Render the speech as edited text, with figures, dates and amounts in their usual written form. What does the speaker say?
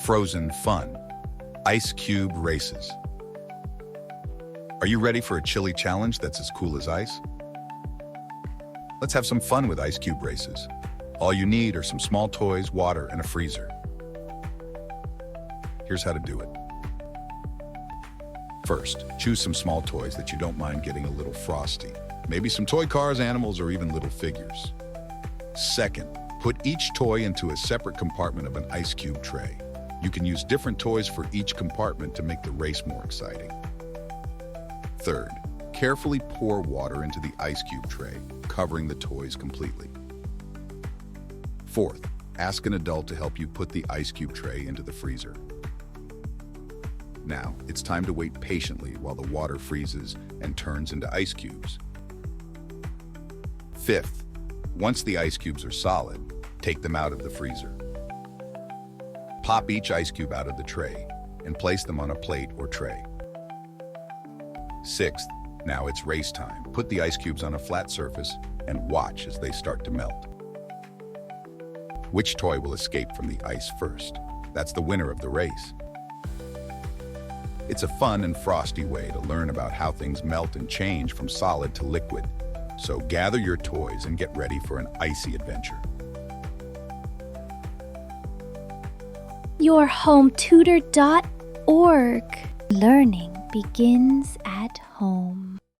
Frozen fun. Ice cube races. Are you ready for a chilly challenge that's as cool as ice? Let's have some fun with ice cube races. All you need are some small toys, water, and a freezer. Here's how to do it. First, choose some small toys that you don't mind getting a little frosty. Maybe some toy cars, animals, or even little figures. Second, put each toy into a separate compartment of an ice cube tray. You can use different toys for each compartment to make the race more exciting. Third, carefully pour water into the ice cube tray, covering the toys completely. Fourth, ask an adult to help you put the ice cube tray into the freezer. Now, it's time to wait patiently while the water freezes and turns into ice cubes. Fifth, once the ice cubes are solid, take them out of the freezer. Pop each ice cube out of the tray and place them on a plate or tray. Sixth, now it's race time. Put the ice cubes on a flat surface and watch as they start to melt. Which toy will escape from the ice first? That's the winner of the race. It's a fun and frosty way to learn about how things melt and change from solid to liquid. So gather your toys and get ready for an icy adventure. yourhometutor.org. Learning begins